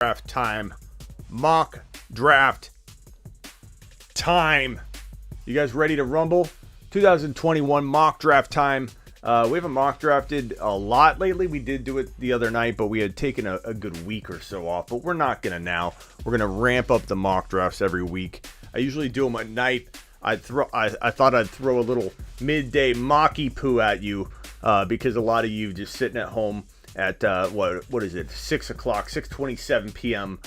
Draft time. Mock draft time. You guys ready to rumble? 2021 mock draft time. We haven't mock drafted a lot lately. We did do it the other night, but we had taken a good week or so off. But we're not going to now. We're going to ramp up the mock drafts every week. I usually do them at night. I thought I'd throw a little midday mocky poo at you because a lot of you just sitting at home at what is it, 6 o'clock, 6:27 p.m.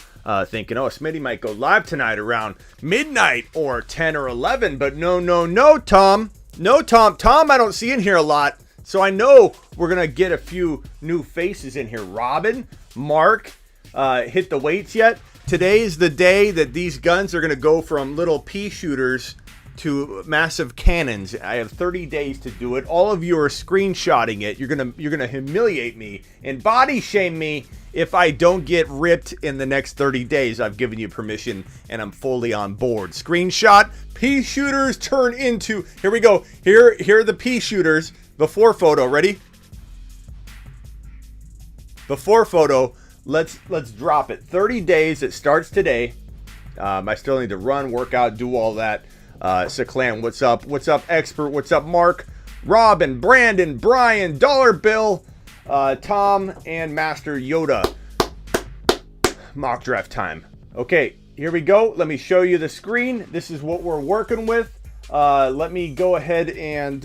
Thinking, oh, Smitty might go live tonight around midnight or 10 or 11. But no, Tom. No, Tom, I don't see in here a lot. So I know we're going to get a few new faces in here. Robin, Mark, hit the weights yet? Today is the day that these guns are going to go from little pea shooters to massive cannons. I have 30 days to do it. All of you are screenshotting it. You're gonna humiliate me and body shame me if I don't get ripped in the next 30 days. I've given you permission and I'm fully on board. Screenshot. Pea shooters turn into. Here we go. Here are the pea shooters. Before photo. Ready? Before photo. Let's drop it. 30 days. It starts today. I still need to run, work out, do all that. Clan, what's up? What's up, Expert? What's up, Mark? Robin, Brandon, Brian, Dollar Bill, Tom, and Master Yoda. Mock draft time. Okay, here we go. Let me show you the screen. This is what we're working with. Let me go ahead and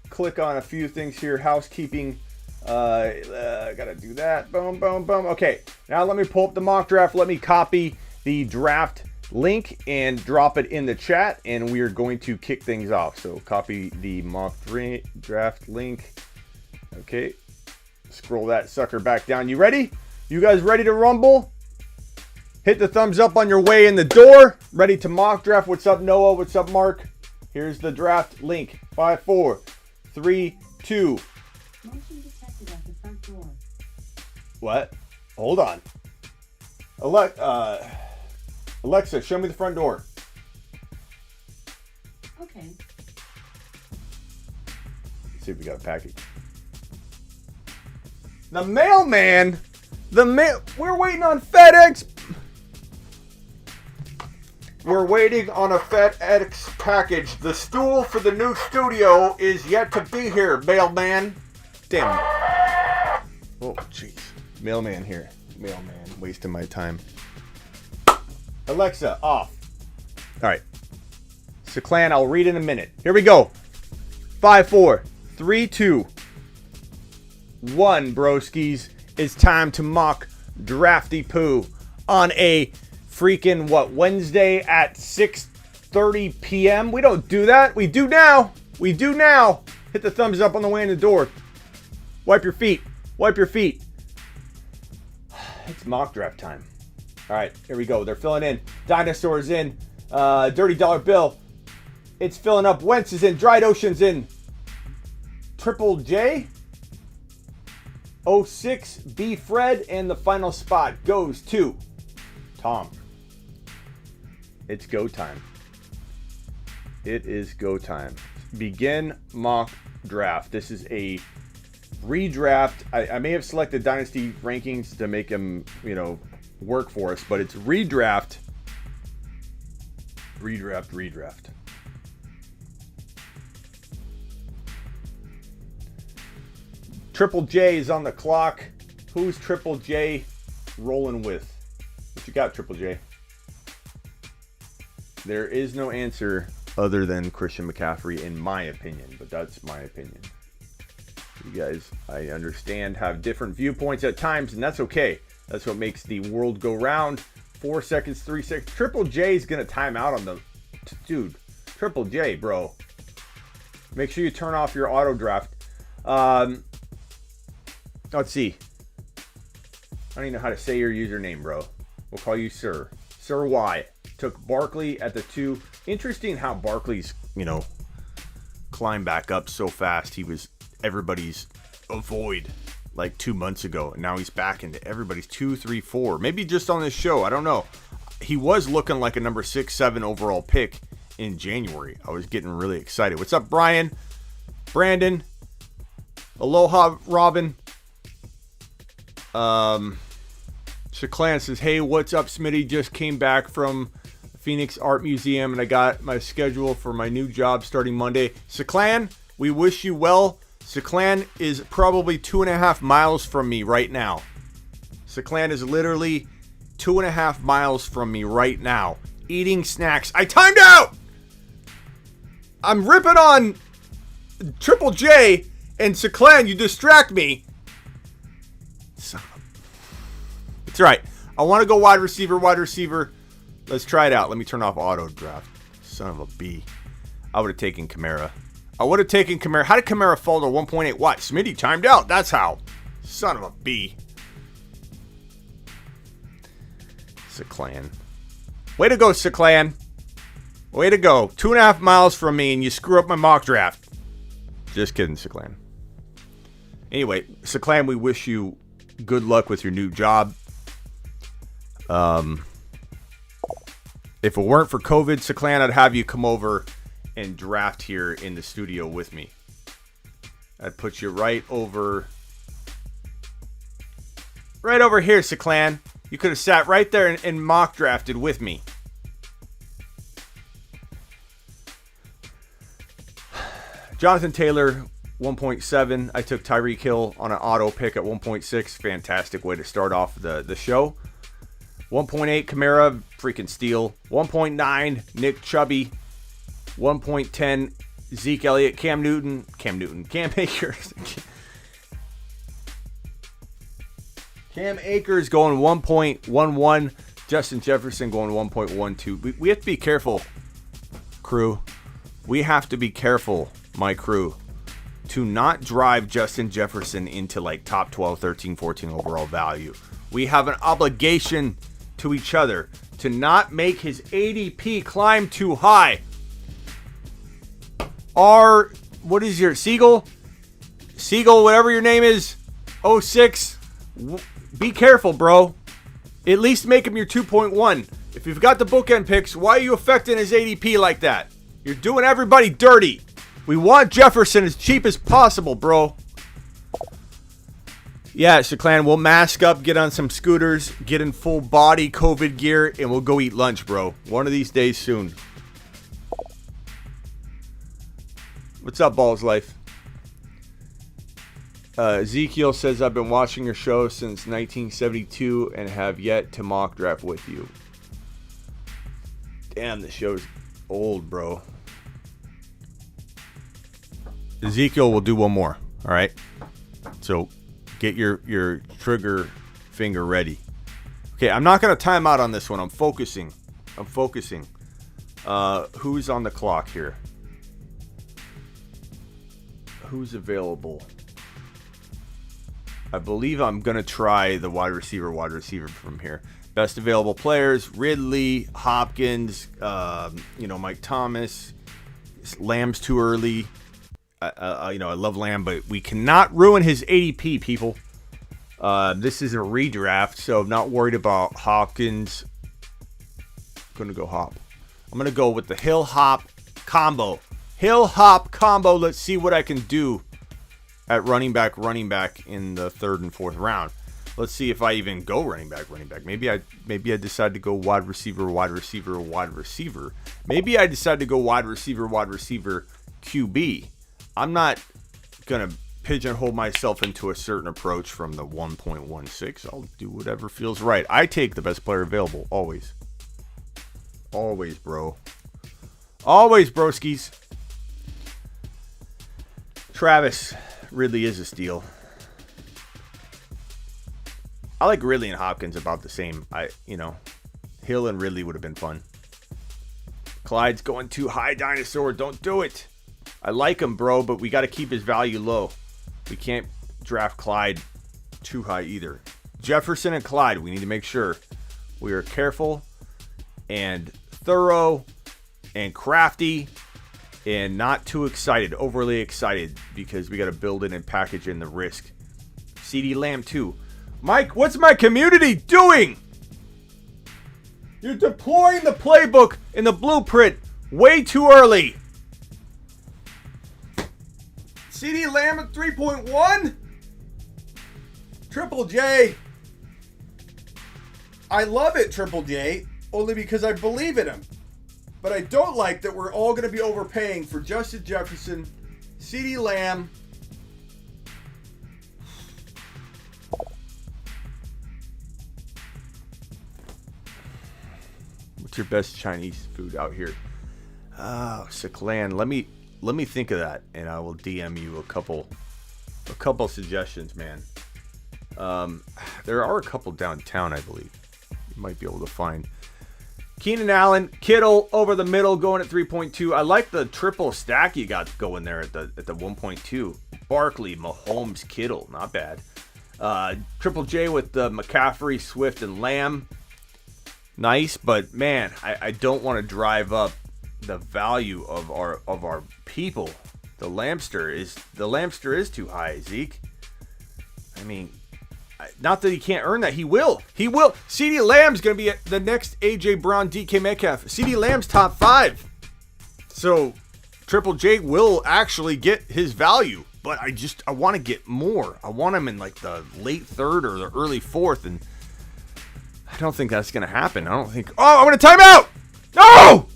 click on a few things here. Housekeeping. Gotta do that. Boom, boom, boom. Okay, now let me pull up the mock draft. Let me copy the draft link and drop it in the chat, and we are going to kick things off. So copy the mock draft link. Okay, scroll that sucker back down. You ready? You guys ready to rumble? Hit the thumbs up on your way in the door. Ready to mock draft. What's up, Noah? What's up, Mark? Here's the draft link. 5, 4, 3, 2. Motion detected at the front door. What? Hold on. Alexa, show me the front door. Okay. Let's see if we got a package. The mailman. We're waiting on FedEx. We're waiting on a FedEx package. The stool for the new studio is yet to be here, mailman. Damn it. Oh, jeez. Mailman here. Mailman. Wasting my time. Alexa, off. All right. So, Clan, I'll read in a minute. Here we go. 5, 4, 3, 2, 1, broskies. It's time to mock Drafty Poo on a freaking, Wednesday at 6:30 p.m.? We don't do that. We do now. We do now. Hit the thumbs up on the way in the door. Wipe your feet. Wipe your feet. It's mock draft time. All right, here we go. They're filling in. Dinosaurs in. Dirty Dollar Bill. It's filling up. Wentz is in. Dried Ocean's in. Triple J. 06 B Fred. And the final spot goes to Tom. It's go time. It is go time. Begin mock draft. This is a redraft. I may have selected Dynasty rankings to make them, work for us, but it's redraft. Triple J is on the clock. Who's Triple J rolling with? What you got, Triple J? There is no answer other than Christian McCaffrey, in my opinion, but that's my opinion. You guys, I understand, have different viewpoints at times, and that's okay. That's what makes the world go round. 4 seconds, 3 seconds. Triple J is going to time out on the... Dude, Triple J, bro. Make sure you turn off your auto draft. Let's see. I don't even know how to say your username, bro. We'll call you Sir. Sir Y. Took Barkley at the 2. Interesting how Barkley's, climbed back up so fast. He was everybody's avoid like 2 months ago. And now he's back into everybody's 2, 3, 4. Maybe just on this show. I don't know. He was looking like a number 6, 7 overall pick in January. I was getting really excited. What's up, Brian? Brandon? Aloha, Robin? Shaklan says, hey, what's up, Smitty? Just came back from Phoenix Art Museum, and I got my schedule for my new job starting Monday. Shaklan, we wish you well. Shaklan is probably 2.5 miles from me right now. Shaklan is literally 2.5 miles from me right now, eating snacks. I timed out! I'm ripping on Triple J, and Shaklan, you distract me. It's right. I want to go wide receiver. Let's try it out. Let me turn off auto draft. Son of a B. I would have taken Kamara. How did Kamara fall to 1.8 watts? Smitty timed out. That's how. Son of a B. Shaklan. Way to go, Shaklan. Way to go. 2.5 miles from me, and you screw up my mock draft. Just kidding, Shaklan. Anyway, Shaklan, we wish you good luck with your new job. If it weren't for COVID, Shaklan, I'd have you come over and draft here in the studio with me. I'd put you right over here, Shaklan. You could have sat right there and mock drafted with me. Jonathan Taylor, 1.7. I took Tyreek Hill on an auto pick at 1.6. Fantastic way to start off the show. 1.8 Kamara, freaking steal. 1.9 Nick Chubb. 1.10 Zeke Elliott. Cam Akers. Cam Akers going 1.11. Justin Jefferson going 1.12. We have to be careful, crew. We have to be careful, my crew, to not drive Justin Jefferson into like top 12, 13, 14 overall value. We have an obligation to each other to not make his ADP climb too high. What is your Siegel, whatever your name is, 06, be careful, bro. At least make him your 2.1. If you've got the bookend picks, why are you affecting his ADP like that? You're doing everybody dirty. We want Jefferson as cheap as possible, bro. Yeah, Shaklan, we'll mask up, get on some scooters, get in full body COVID gear, and we'll go eat lunch, bro. One of these days soon. What's up, Balls Life? Ezekiel says, I've been watching your show since 1972 and have yet to mock draft with you. Damn, the show's old, bro. Ezekiel will do one more, all right? So get your trigger finger ready. Okay, I'm not going to time out on this one. I'm focusing. Who's on the clock here? Who's available? I believe I'm going to try the wide receiver from here. Best available players, Ridley, Hopkins, Mike Thomas. Lamb's too early. I love Lamb, but we cannot ruin his ADP, people. This is a redraft, so I'm not worried about Hopkins. I'm going to go Hop. I'm going to go with the Hill-Hop combo. Let's see what I can do at running back in the 3rd and 4th round. Let's see if I even go running back. Maybe I decide to go wide receiver. Maybe I decide to go wide receiver, QB. I'm not going to pigeonhole myself into a certain approach from the 1.16. I'll do whatever feels right. I take the best player available, always. Always, bro. Always, broskies. Travis, Ridley is a steal. I like Ridley and Hopkins about the same. Hill and Ridley would have been fun. Clyde's going too high, dinosaur. Don't do it. I like him, bro, but we got to keep his value low. We can't draft Clyde too high either. Jefferson and Clyde, we need to make sure we are careful and thorough and crafty and not too excited, overly excited, because we got to build in and package in the risk. CeeDee Lamb too. Mike, what's my community doing? You're deploying the playbook and the blueprint way too early. CeeDee Lamb at 3.1? Triple J. I love it, Triple J, only because I believe in him. But I don't like that we're all going to be overpaying for Justin Jefferson, CeeDee Lamb. What's your best Chinese food out here? Oh, Siklan. Let me think of that, and I will DM you a couple suggestions, man. There are a couple downtown, I believe. You might be able to find. Keenan Allen, Kittle over the middle, going at 3.2. I like the triple stack you got going there at the 1.2. Barkley, Mahomes, Kittle, not bad. Triple J with the McCaffrey, Swift, and Lamb. Nice, but man, I don't want to drive up the value of our people. The Lamster is too high, Zeke. I mean, not that he can't earn that. He will. CeeDee Lamb's going to be the next AJ Brown, DK Metcalf. CeeDee Lamb's top 5. So Triple J will actually get his value, but I want to get more. I want him in like the late 3rd or the early 4th, and I don't think that's going to happen. I don't think. Oh, I'm going to time out. No!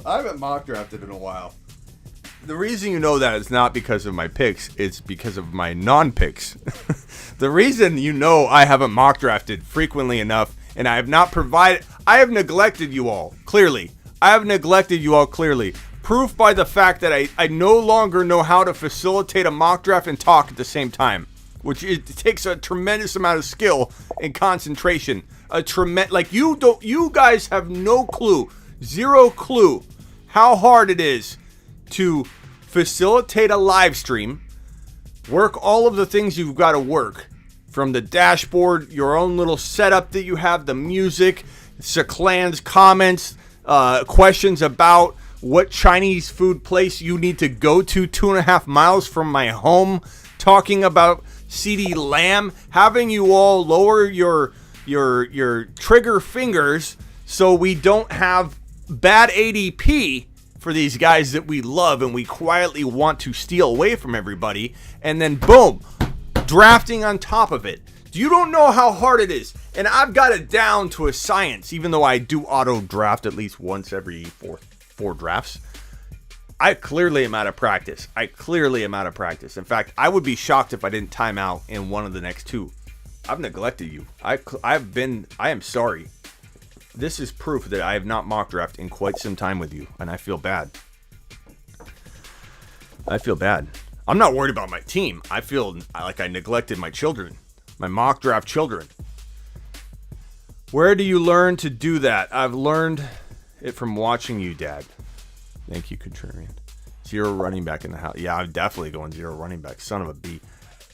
I haven't mock drafted in a while. The reason you know that is not because of my picks, it's because of my non-picks. The reason you know I haven't mock drafted frequently enough, and I have neglected you all, clearly. Proof by the fact that I no longer know how to facilitate a mock draft and talk at the same time, which it takes a tremendous amount of skill and concentration. You guys have no clue, zero clue how hard it is to facilitate a live stream, work all of the things you've got to work, from the dashboard, your own little setup that you have, the music, Siklan's comments, questions about what Chinese food place you need to go to 2.5 miles from my home, talking about CeeDee Lamb, having you all lower your trigger fingers so we don't have bad ADP for these guys that we love and we quietly want to steal away from everybody, and then boom, drafting on top of it. You don't know how hard it is, and I've got it down to a science, even though I do auto draft at least once every four drafts. I clearly am out of practice. In fact, I would be shocked if I didn't time out in one of the next 2. I've neglected you. I am sorry. This is proof that I have not mock draft in quite some time with you, and I feel bad. I'm not worried about my team. I feel like I neglected my children, my mock draft children. Where do you learn to do that? I've learned it from watching you, Dad. Thank you, Contrarian. 0 running back in the house. Yeah, I'm definitely going 0 running back. Son of a B.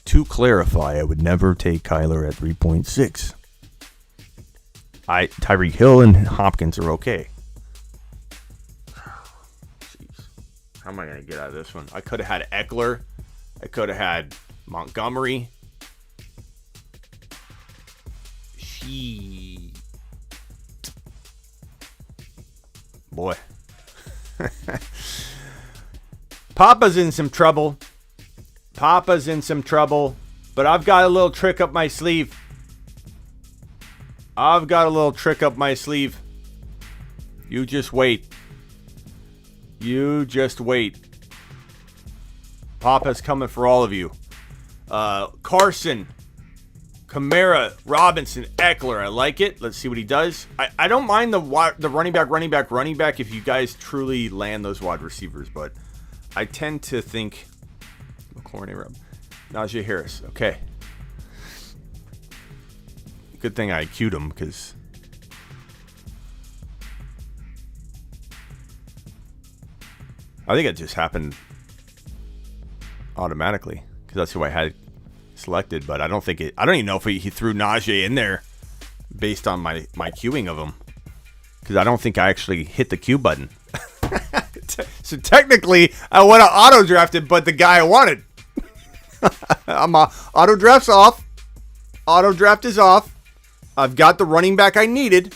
To clarify, I would never take Kyler at 3.6. Tyreek Hill and Hopkins are okay. Jeez. How am I going to get out of this one? I could have had Eckler. I could have had Montgomery. Boy. Papa's in some trouble. But I've got a little trick up my sleeve. You just wait. Papa's coming for all of you. Carson, Kamara, Robinson, Eckler. I like it. Let's see what he does. I don't mind the running back if you guys truly land those wide receivers, but I tend to think McLaurin, Najee Harris. Okay. Good thing I queued him, because I think it just happened automatically, because that's who I had selected. But I don't even know if he threw Najee in there based on my queuing of him, because I don't think I actually hit the queue button. So technically I would have auto drafted, but the guy I wanted. Auto draft's off. Auto draft is off. I've got the running back I needed.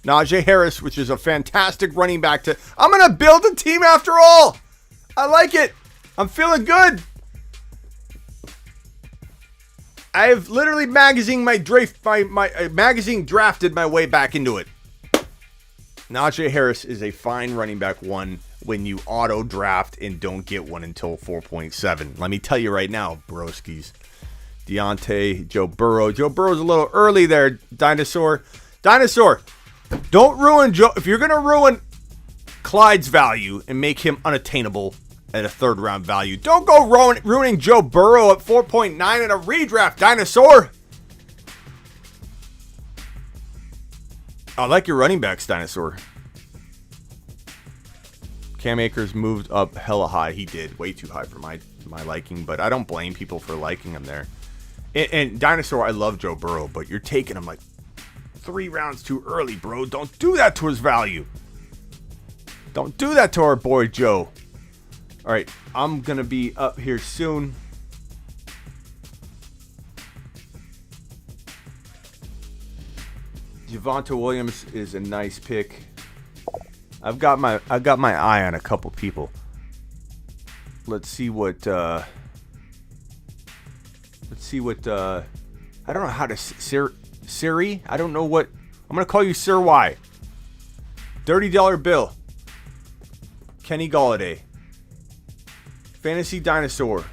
Najee Harris, which is a fantastic running back to... I'm going to build a team after all. I like it. I'm feeling good. I've literally magazine drafted my way back into it. Najee Harris is a fine running back one when you auto draft and don't get one until 4.7. Let me tell you right now, broskies. Deontay, Joe Burrow. Joe Burrow's a little early there, Dinosaur. Dinosaur, don't ruin Joe. If you're going to ruin Clyde's value and make him unattainable at a third round value, don't go ruining Joe Burrow at 4.9 in a redraft, Dinosaur. I like your running backs, Dinosaur. Cam Akers moved up hella high. He did. Way too high for my liking, but I don't blame people for liking him there. And Dinosaur, I love Joe Burrow, but you're taking him like 3 rounds too early, bro. Don't do that to his value. Don't do that to our boy Joe. All right, I'm going to be up here soon. Javonte Williams is a nice pick. I've got my eye on a couple people. Let's see what I don't know how to Siri. I don't know what I'm gonna call you, Sir Y. $30 bill. Kenny Golladay. Fantasy Dinosaur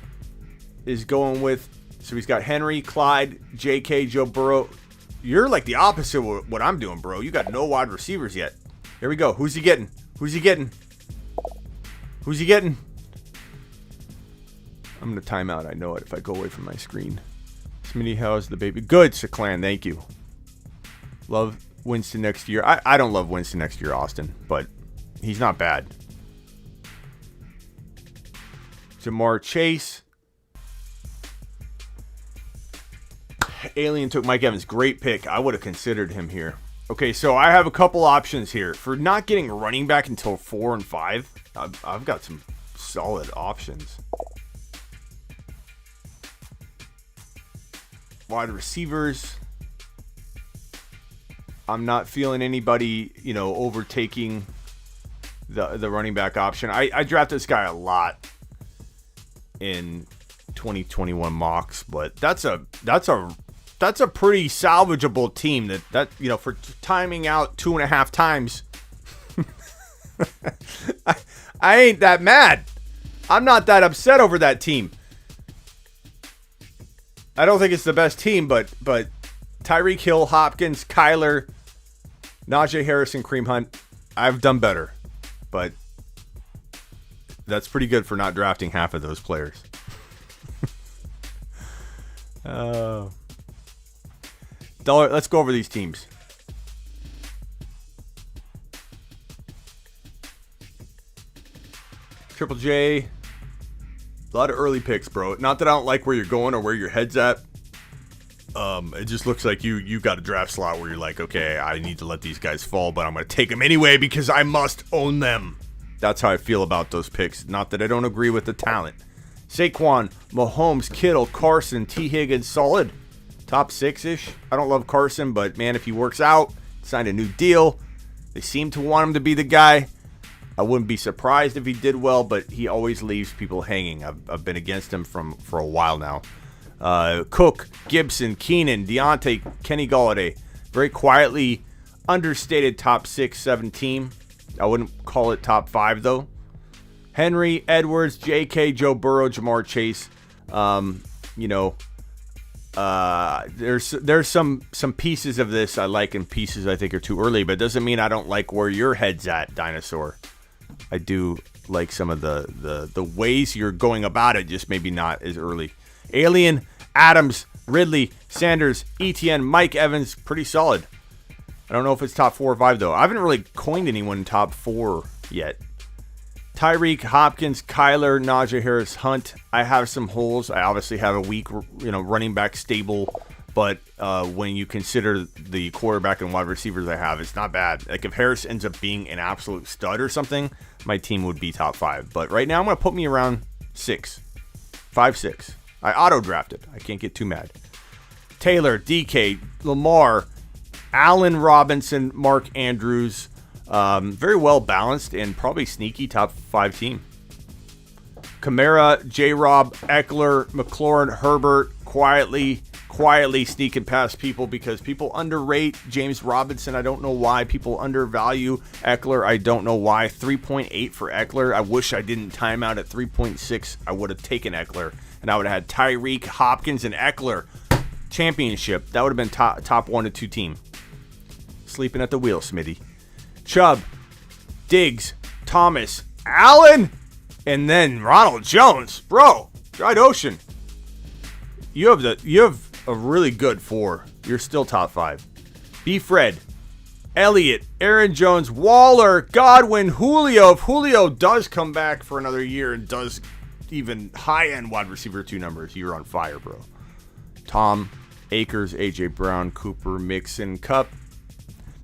is going with, so he's got Henry, Clyde, JK, Joe Burrow. You're like the opposite of what I'm doing, bro. You got no wide receivers yet. Here we go. Who's he getting? Who's he getting? Who's he getting? I'm going to time out. I know it if I go away from my screen. Smitty, how's the baby? Good, Seclan. Thank you. Love Winston next year. I don't love Winston next year, Austin, but he's not bad. Jamar Chase. Alien took Mike Evans. Great pick. I would have considered him here. Okay, so I have a couple options here. For not getting running back until 4 and 5, I've got some solid options. Wide receivers. I'm not feeling anybody, overtaking the running back option. I drafted this guy a lot in 2021 mocks, but that's a pretty salvageable team that for timing out 2.5 times. I ain't that mad. I'm not that upset over that team. I don't think it's the best team, but Tyreek Hill, Hopkins, Kyler, Najee Harris, and Kareem Hunt, I've done better. But that's pretty good for not drafting half of those players. Let's go over these teams. Triple J. A lot of early picks, bro. Not that I don't like where you're going or where your head's at. It just looks like you got a draft slot where you're like, okay, I need to let these guys fall, but I'm going to take them anyway because I must own them. That's how I feel about those picks. Not that I don't agree with the talent. Saquon, Mahomes, Kittle, Carson, T. Higgins, solid. Top 6-ish. I don't love Carson, but man, if he works out, signed a new deal. They seem to want him to be the guy. I wouldn't be surprised if he did well, but he always leaves people hanging. I've been against him for a while now. Cook, Gibson, Keenan, Deontay, Kenny Golladay. Very quietly understated top 6-7 team. I wouldn't call it top 5 though. Henry, Edwards, JK, Joe Burrow, Jamar Chase. There's some pieces of this I like and pieces I think are too early, but it doesn't mean I don't like where your head's at, Dinosaur. I do like some of the ways you're going about it, just maybe not as early. Alien, Adams, Ridley, Sanders, ETN, Mike Evans, pretty solid. I don't know if it's top 4 or 5 though. I haven't really coined anyone top 4 yet. Tyreek, Hopkins, Kyler, Najee Harris, Hunt. I have some holes. I obviously have a weak, running back stable, but when you consider the quarterback and wide receivers I have, it's not bad. Like if Harris ends up being an absolute stud or something, my team would be top 5. But right now I'm going to put me around 6. 5, 6. I auto-drafted. I can't get too mad. Taylor, DK, Lamar, Allen Robinson, Mark Andrews. Very well balanced and probably sneaky top 5 team. Kamara, J-Rob, Eckler, McLaurin, Herbert, quietly sneaking past people because people underrate James Robinson. I don't know why. People undervalue Eckler. I don't know why. 3.8 for Eckler. I wish I didn't time out at 3.6. I would have taken Eckler, and I would have had Tyreek, Hopkins, and Eckler. Championship. That would have been top 1 to 2 team. Sleeping at the wheel, Smitty. Chubb, Diggs, Thomas, Allen, and then Ronald Jones. Bro, Dried Ocean. You have a really good 4. You're still top 5. B. Fred, Elliott, Aaron Jones, Waller, Godwin, Julio. If Julio does come back for another year and does even high-end wide receiver 2 numbers, you're on fire, bro. Tom, Akers, A.J. Brown, Cooper, Mixon, Cup.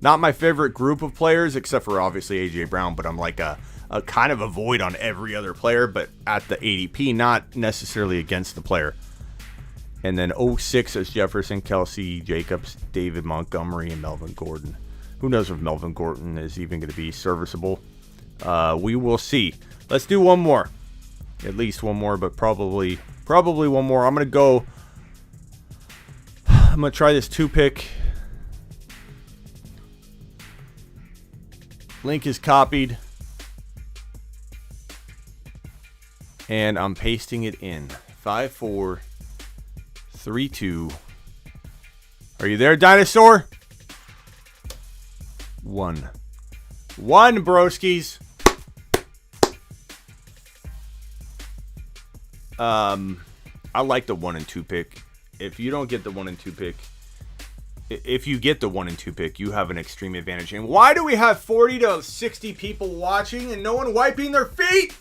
Not my favorite group of players, except for obviously A.J. Brown, but I'm like a kind of a void on every other player, but at the ADP, not necessarily against the player. And then 06 is Jefferson, Kelsey, Jacobs, David Montgomery, and Melvin Gordon. Who knows if Melvin Gordon is even going to be serviceable? We will see. Let's do one more. At least one more, but probably one more. I'm going to try this 2-pick. Link is copied. And I'm pasting it in. 5, 4, 3, 2. Are you there, dinosaur? 1. 1, broskies. I like the 1 and 2 pick. If you don't get the 1 and 2 pick, if you get the 1 and 2 pick, you have an extreme advantage. And why do we have 40 to 60 people watching and no one wiping their feet?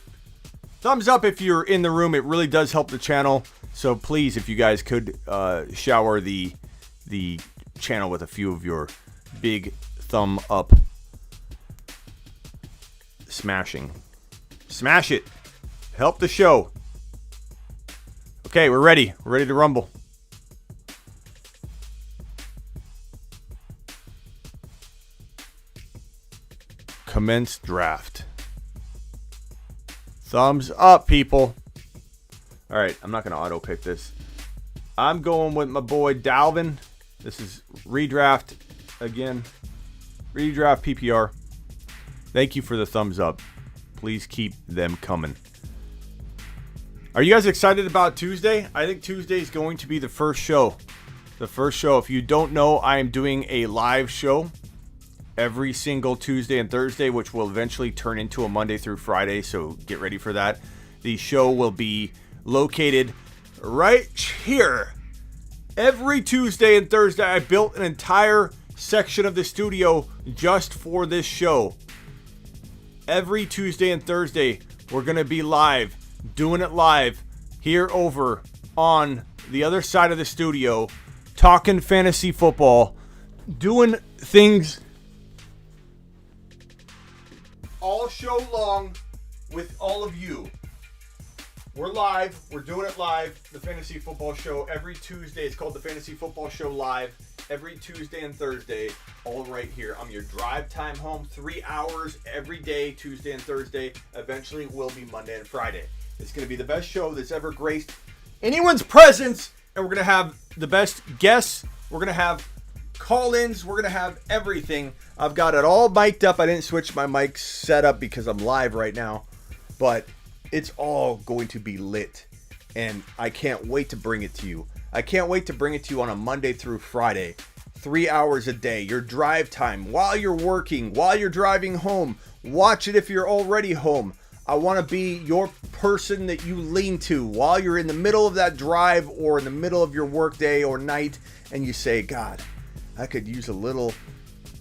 Thumbs up if you're in the room. It really does help the channel. So please, if you guys could shower the channel with a few of your big thumb up smashing. Smash it. Help the show. Okay, we're ready. We're ready to rumble. Commence draft. Thumbs up, people. All right, I'm not going to auto-pick this. I'm going with my boy Dalvin. This is redraft again. Redraft PPR. Thank you for the thumbs up. Please keep them coming. Are you guys excited about Tuesday? I think Tuesday is going to be the first show. The first show. If you don't know, I am doing a live show every single Tuesday and Thursday, which will eventually turn into a Monday through Friday, so get ready for that. The show will be located right here. Every Tuesday and Thursday, I built an entire section of the studio just for this show. Every Tuesday and Thursday, we're going to be live, doing it live here over on the other side of the studio, talking fantasy football, doing things all show long with all of you. We're live. We're doing it live. The Fantasy Football Show every Tuesday. It's called the Fantasy Football Show Live every Tuesday and Thursday. All right here. I'm your drive time home. 3 hours every day, Tuesday and Thursday. Eventually will be Monday and Friday. It's going to be the best show that's ever graced anyone's presence. And we're going to have the best guests. We're going to have call-ins. We're going to have everything. I've got it all mic'd up. I didn't switch my mic setup because I'm live right now. But it's all going to be lit. And I can't wait to bring it to you. I can't wait to bring it to you on a Monday through Friday. 3 hours a day. Your drive time. While you're working. While you're driving home. Watch it if you're already home. I want to be your person that you lean to while you're in the middle of that drive or in the middle of your work day or night. And you say, God, I could use a little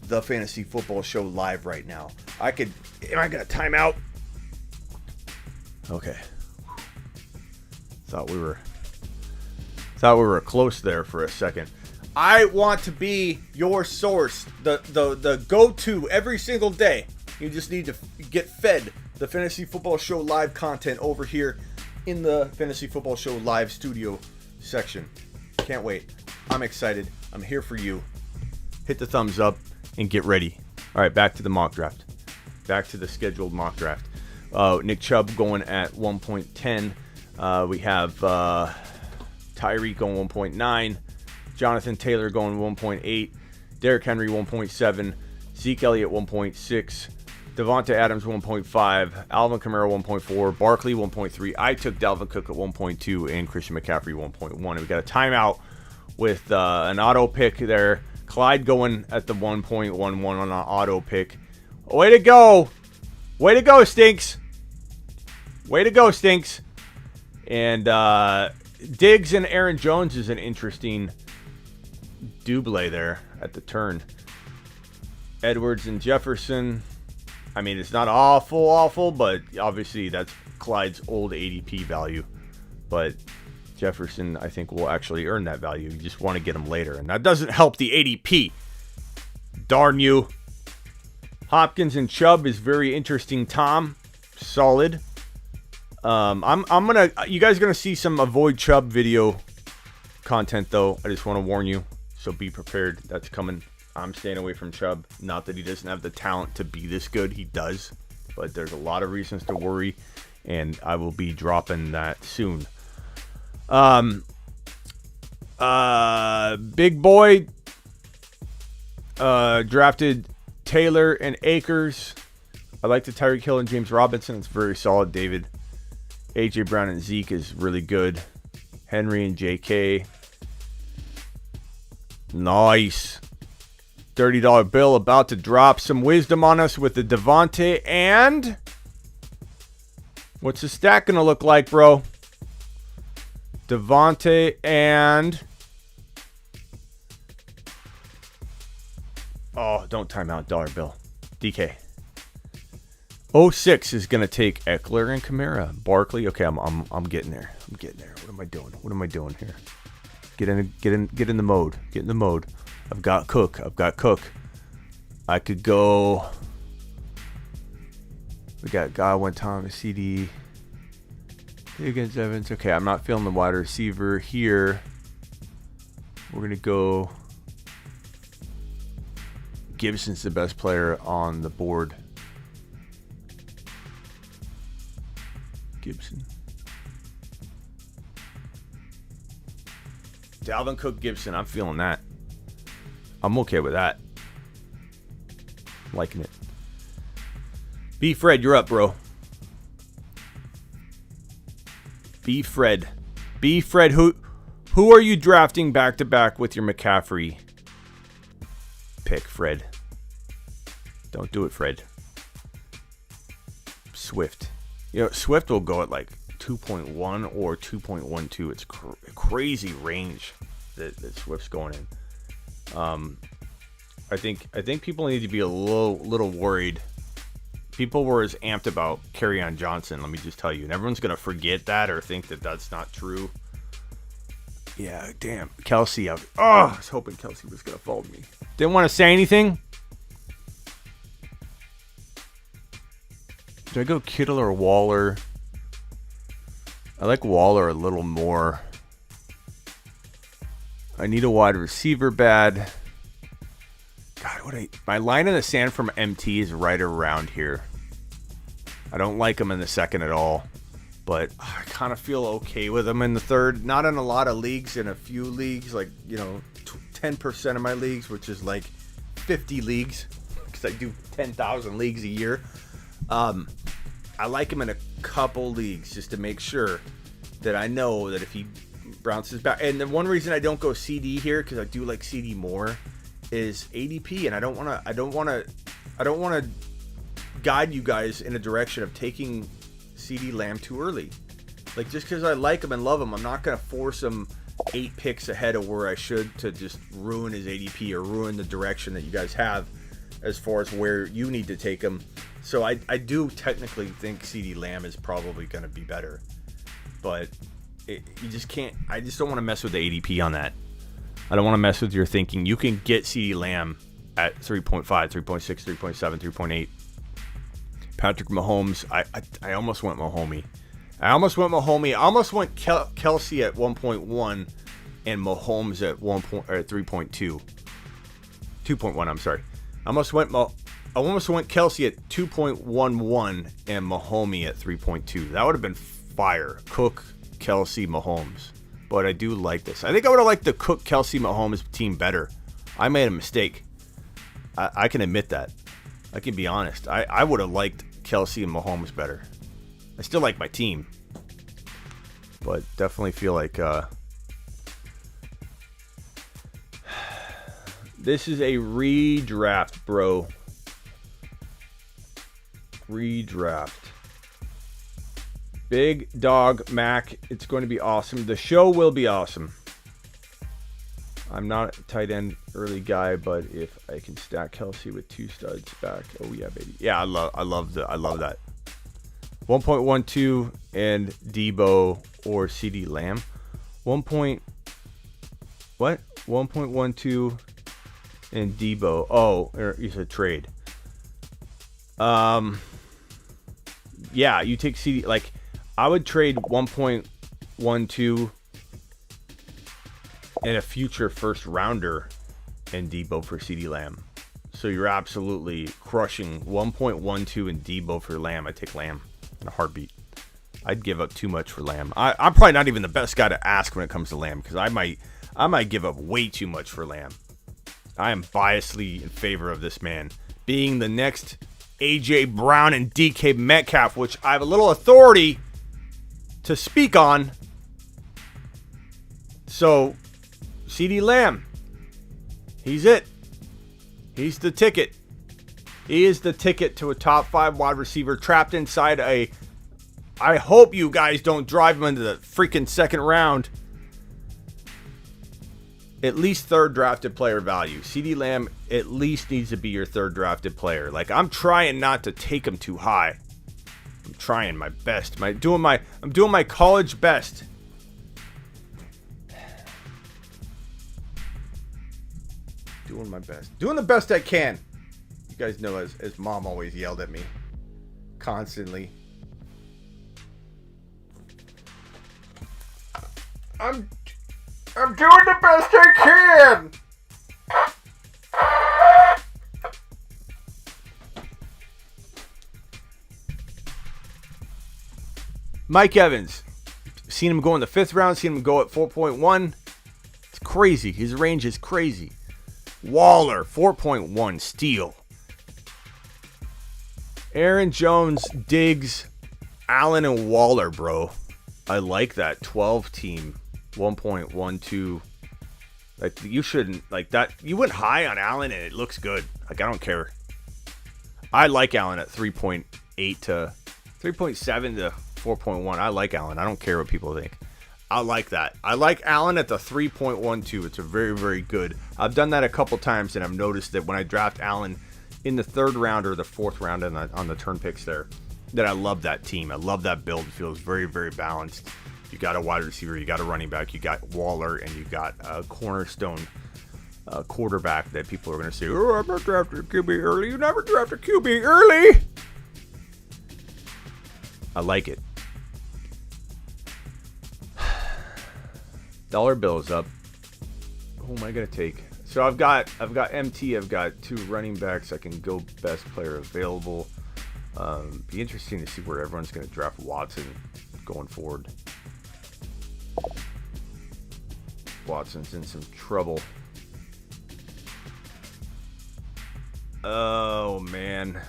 The Fantasy Football Show live right now. Am I going to time out? Okay. Thought we were close there for a second. I want to be your source, the go-to every single day. You just need to get fed the Fantasy Football Show live content over here in the Fantasy Football Show live studio section. Can't wait. I'm excited. I'm here for you. Hit the thumbs up and get ready. All right, back to the mock draft. Back to the scheduled mock draft. Nick Chubb going at 1.10. We have Tyreek going 1.9. Jonathan Taylor going 1.8. Derrick Henry 1.7. Zeke Elliott 1.6. Devonta Adams 1.5. Alvin Kamara 1.4. Barkley 1.3. I took Dalvin Cook at 1.2 and Christian McCaffrey 1.1. And we got a timeout with an auto pick there. Clyde going at the 1.11 on an auto pick. Way to go. Way to go, Stinks. Way to go, Stinks. And Diggs and Aaron Jones is an interesting double there at the turn. Edwards and Jefferson. I mean, it's not awful, but obviously that's Clyde's old ADP value. But Jefferson, I think, will actually earn that value. You just want to get him later. And that doesn't help the ADP. Darn you. Hopkins and Chubb is very interesting, Tom. Solid. You guys are gonna see some avoid Chubb video content though. I just want to warn you. So be prepared. That's coming. I'm staying away from Chubb. Not that he doesn't have the talent to be this good. He does. But there's a lot of reasons to worry. And I will be dropping that soon. Big boy drafted Taylor and Akers. I like the Tyreek Hill and James Robinson. It's very solid, David. AJ Brown and Zeke is really good. Henry and JK. Nice. $30 bill about to drop some wisdom on us with the Devontae and... What's the stack going to look like, bro? Devontae and... Oh, don't time out. Dollar bill. DK. 06 is going to take Eckler and Kamara. Barkley. Okay, I'm getting there. I'm getting there. What am I doing? What am I doing here? Get in the mode. Get in the mode. I've got Cook. I could go. We got Godwin, Thomas, CD. Higgins, Evans. Okay, I'm not feeling the wide receiver here. We're going to go. Gibson's the best player on the board. Gibson. Dalvin Cook, Gibson. I'm feeling that. I'm okay with that. Liking it. B. Fred, you're up, bro. B. Fred. Who are you drafting back to back with your McCaffrey pick, Fred? Don't do it, Fred. Swift. You know, Swift will go at like 2.1 or 2.12. It's a crazy range that Swift's going in. I think people need to be a little worried. People were as amped about Kerryon Johnson, let me just tell you. And everyone's going to forget that or think that that's not true. Yeah, damn. Kelsey. I was hoping Kelsey was going to follow me. Didn't want to say anything. Do I go Kittle or Waller? I like Waller a little more. I need a wide receiver bad. God, my line in the sand from MT is right around here. I don't like him in the second at all, but I kind of feel okay with him in the third. Not in a lot of leagues, in a few leagues, like 10% of my leagues, which is like 50 leagues, because I do 10,000 leagues a year. I like him in a couple leagues just to make sure that I know that if he bounces back. And the one reason I don't go CD here, because I do like CD more, is ADP, and I don't want to guide you guys in a direction of taking CD Lamb too early. Like, just because I like him and love him, I'm not going to force him 8 picks ahead of where I should to just ruin his ADP or ruin the direction that you guys have as far as where you need to take him. So I do technically think CD Lamb is probably going to be better, but you just can't. I just don't want to mess with the ADP on that. I don't want to mess with your thinking. You can get CD Lamb at 3.5, 3.6, 3.7, 3.8. Patrick Mahomes, I almost went Mahomey I almost went Mahomes. I almost went Kelsey at 1.1 and Mahomes at 3.2. 2.1, I'm sorry. I almost went Kelsey at 2.11 and Mahomes at 3.2. That would have been fire. Cook, Kelsey, Mahomes. But I do like this. I think I would have liked the Cook, Kelsey, Mahomes team better. I made a mistake. I can admit that. I can be honest. I would have liked Kelsey and Mahomes better. I still like my team. But definitely feel like this is a redraft, bro. Redraft. Big Dog Mac. It's going to be awesome. The show will be awesome. I'm not a tight end early guy, but if I can stack Kelsey with 2 studs back, oh yeah, baby. Yeah, I love that. 1.12 and Debo or CD Lamb. 1.12 and Debo. Oh, it's a trade. Yeah, you take CD. Like, I would trade 1.12 and a future first rounder and Debo for CD Lamb. So you're absolutely crushing 1.12 and Debo for Lamb. I take Lamb in a heartbeat. I'd give up too much for Lamb. I'm probably not even the best guy to ask when it comes to Lamb because I might give up way too much for Lamb. I am biasly in favor of this man being the next AJ Brown and DK Metcalf, which I have a little authority to speak on. So, CD Lamb, he's it. He's the ticket. He is the ticket to a top 5 wide receiver trapped inside a... I hope you guys don't drive him into the freaking second round. At least 3rd drafted player value. CD Lamb at least needs to be your 3rd drafted player. Like, I'm trying not to take him too high. I'm trying my best. I'm doing my college best. Doing my best. Doing the best I can. You guys know as mom always yelled at me. Constantly. I'm doing the best I can. Mike Evans. Seen him go in the 5th round. Seen him go at 4.1. It's crazy. His range is crazy. Waller, 4.1 steal. Aaron Jones, Diggs, Allen, and Waller, bro. I like that 12 team. 1.12. Like, you shouldn't like that. You went high on Allen and it looks good. Like, I don't care. I like Allen at 3.8 to 3.7 to 4.1. I like Allen. I don't care what people think. I like that. I like Allen at the 3.12. It's a very, very good. I've done that a couple times and I've noticed that when I draft Allen in the 3rd round or the 4th round on the turn picks there, that I love that team. I love that build. It feels very, very balanced. You got a wide receiver, you got a running back, you got Waller, and you got a cornerstone quarterback that people are going to say, oh, I'm not drafting a QB early. You never draft a QB early. I like it. Dollar bills up. Who am I going to take? So I've got MT. I've got 2 running backs. I can go best player available. Be interesting to see where everyone's going to draft Watson going forward. Watson's in some trouble. Oh, man.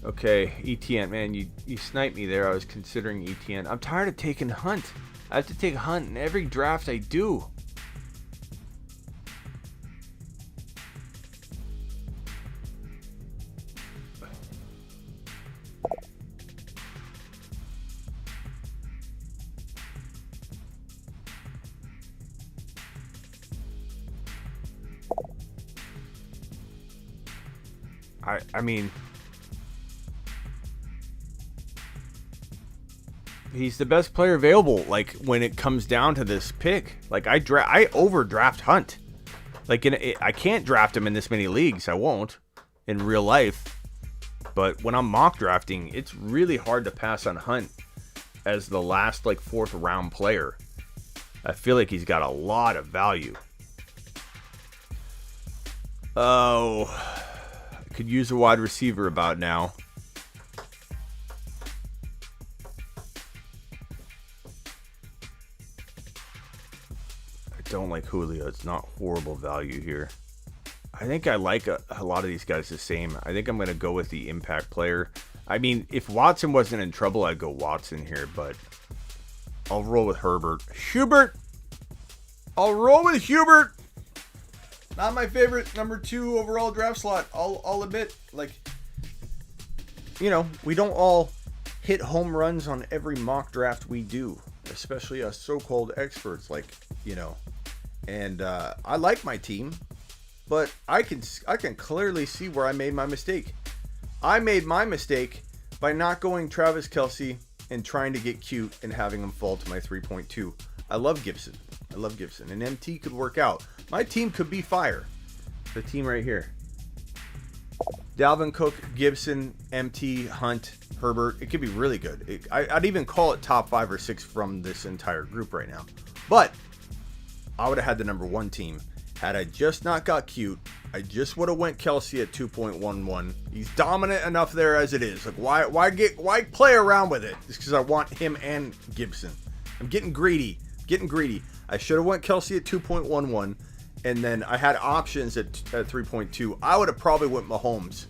Okay, ETN, man, you sniped me there. I was considering ETN. I'm tired of taking Hunt. I have to take Hunt in every draft I do. I mean, he's the best player available. Like, when it comes down to this pick, like I overdraft Hunt. Like, I can't draft him in this many leagues. I won't in real life. But when I'm mock drafting, it's really hard to pass on Hunt as the last like 4th round player. I feel like he's got a lot of value. Oh, I could use a wide receiver about now. I don't like Julio. It's not horrible value here. I think I like a lot of these guys the same. I think I'm going to go with the impact player. I mean, if Watson wasn't in trouble, I'd go Watson here, but I'll roll with Herbert. Hubert! I'll roll with Hubert! Not my favorite number 2 overall draft slot. I'll admit, like, you know, we don't all hit home runs on every mock draft we do, especially us so-called experts, like, you know. And I like my team, but I can clearly see where I made my mistake. I made my mistake by not going Travis Kelce and trying to get cute and having him fall to my 3.2. I love Gibson. An MT could work out. My team could be fire. The team right here. Dalvin Cook, Gibson, MT, Hunt, Herbert. It could be really good. I'd even call it top 5 or 6 from this entire group right now. But I would have had the number 1 team. Had I just not got cute, I just would have went Kelce at 2.11. He's dominant enough there as it is. Like, why play around with it? Just because I want him and Gibson. I'm getting greedy. I should have went Kelce at 2.11, and then I had options at 3.2. I would have probably went Mahomes,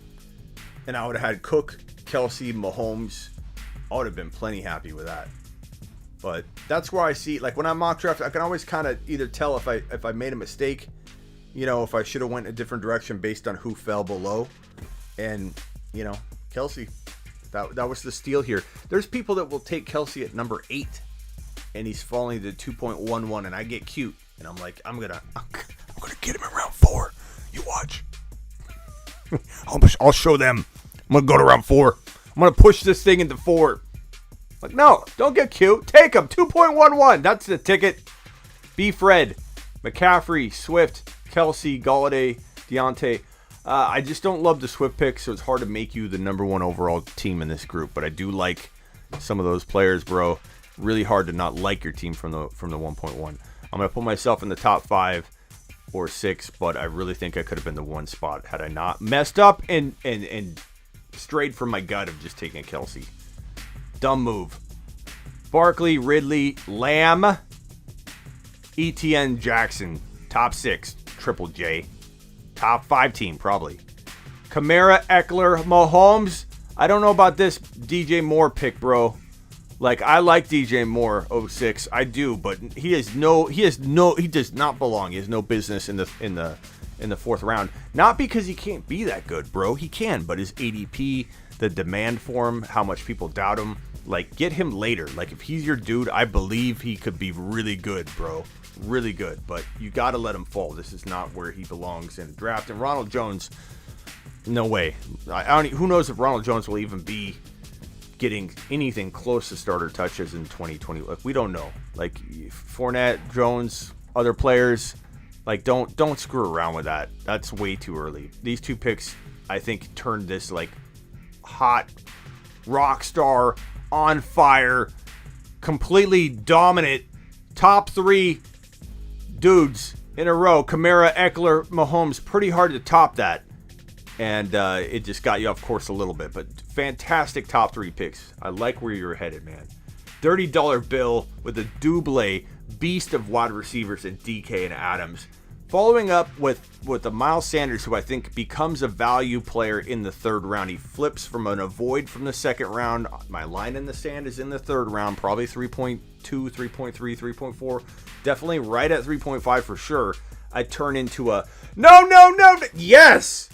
and I would have had Cook, Kelce, Mahomes. I would have been plenty happy with that. But that's where I see, like, when I mock draft, I can always kind of either tell if I made a mistake, you know, if I should have went a different direction based on who fell below. And, you know, Kelce, that was the steal here. There's people that will take Kelce at number 8, and he's falling to 2.11, and I get cute, and I'm like, I'm gonna get him around 4. You watch. I'll show them. I'm gonna go to round 4. I'm gonna push this thing into 4. Like, no, don't get cute. Take him. 2.11. That's the ticket. B. Fred, McCaffrey, Swift, Kelce, Galladay, Deontay. I just don't love the Swift pick, so it's hard to make you the number 1 overall team in this group. But I do like some of those players, bro. Really hard to not like your team from the 1.1. I'm gonna put myself in the top 5 or 6, but I really think I could have been the 1 spot had I not messed up and strayed from my gut of just taking a Kelce. Dumb move. Barkley, Ridley, Lamb, Etienne, Jackson. Top 6. Triple J. Top 5 team, probably. Kamara, Eckler, Mahomes. I don't know about this DJ Moore pick, bro. Like, I like DJ Moore, 06. I do, but he does not belong. He has no business in the 4th round. Not because he can't be that good, bro. He can, but his ADP, the demand for him, how much people doubt him. Like, get him later. Like, if he's your dude, I believe he could be really good, bro. Really good. But you got to let him fall. This is not where he belongs in the draft. And Ronald Jones, no way. Who knows if Ronald Jones will even be getting anything close to starter touches in 2020. Like, we don't know. Like, Fournette, Jones, other players, like, don't screw around with that. That's way too early. These 2 picks, I think, turned this, like, hot rock star, on fire, completely dominant, top 3 dudes in a row. Kamara, Eckler, Mahomes. Pretty hard to top that. And it just got you off course a little bit. But fantastic top 3 picks. I like where you're headed, man. $30 bill with a double beast of wide receivers in DK and Adams. Following up with the Miles Sanders, who I think becomes a value player in the 3rd round. He flips from an avoid from the 2nd round. My line in the sand is in the 3rd round, probably 3.2, 3.3, 3.4. Definitely right at 3.5 for sure. I turn into a no. Yes!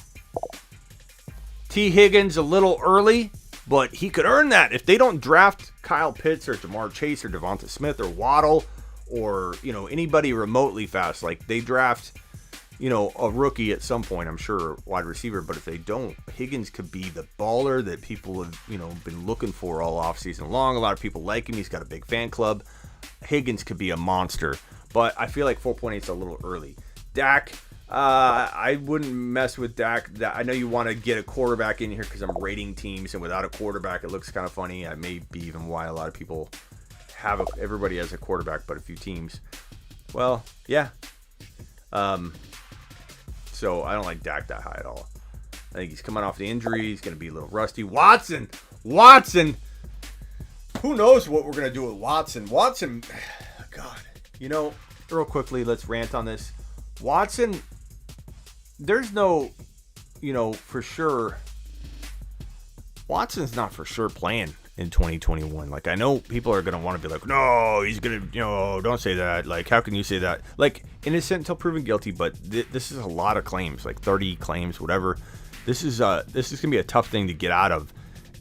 T. Higgins a little early, but he could earn that. If they don't draft Kyle Pitts or Jamar Chase or Devonta Smith or Waddle, or, you know, anybody remotely fast, like they draft, you know, a rookie at some point, I'm sure, wide receiver. But if they don't, Higgins could be the baller that people have, you know, been looking for all offseason long. A lot of people like him. He's got a big fan club. Higgins could be a monster, but I feel like 4.8 is a little early. Dak, I wouldn't mess with Dak. I know you want to get a quarterback in here because I'm rating teams, and without a quarterback, it looks kind of funny. That may be even why a lot of people everybody has a quarterback, but a few teams. Well, yeah. So I don't like Dak that high at all. I think he's coming off the injury. He's going to be a little rusty. Watson. Who knows what we're going to do with Watson? God. You know, real quickly, let's rant on this. Watson, there's no, for sure. Watson's not for sure playing in 2021. Like, I know people are going to want to be like, no, he's going to, don't say that. Like, how can you say that? Like, innocent until proven guilty, but this is a lot of claims, like 30 claims, whatever. This is going to be a tough thing to get out of.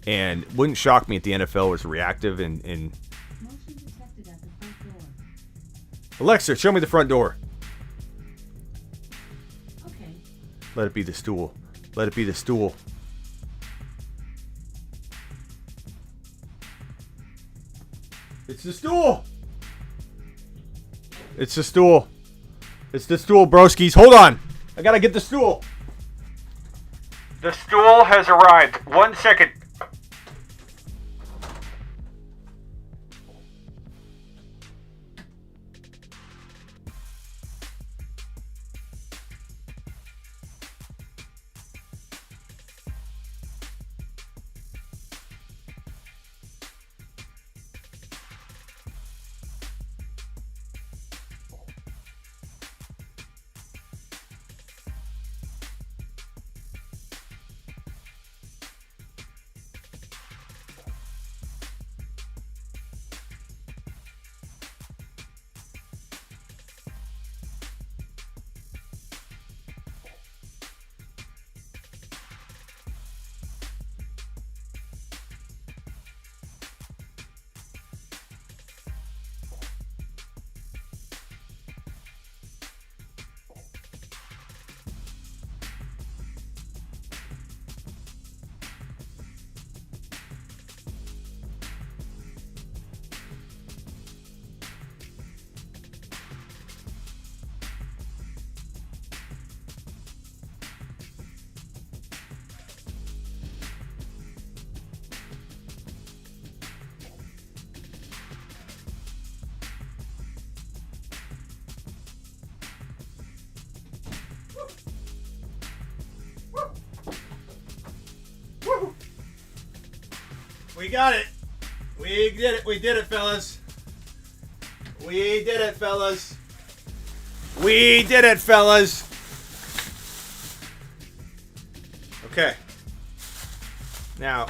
And wouldn't shock me if the NFL was reactive and Motion detected at the front door. Alexa, show me the front door. Okay. Let it be the stool. It's the stool. It's the stool, broskies. Hold on. I gotta get the stool. The stool has arrived. 1 second. We got it. We did it. We did it, fellas. We did it, fellas. We did it, fellas. Okay. Now,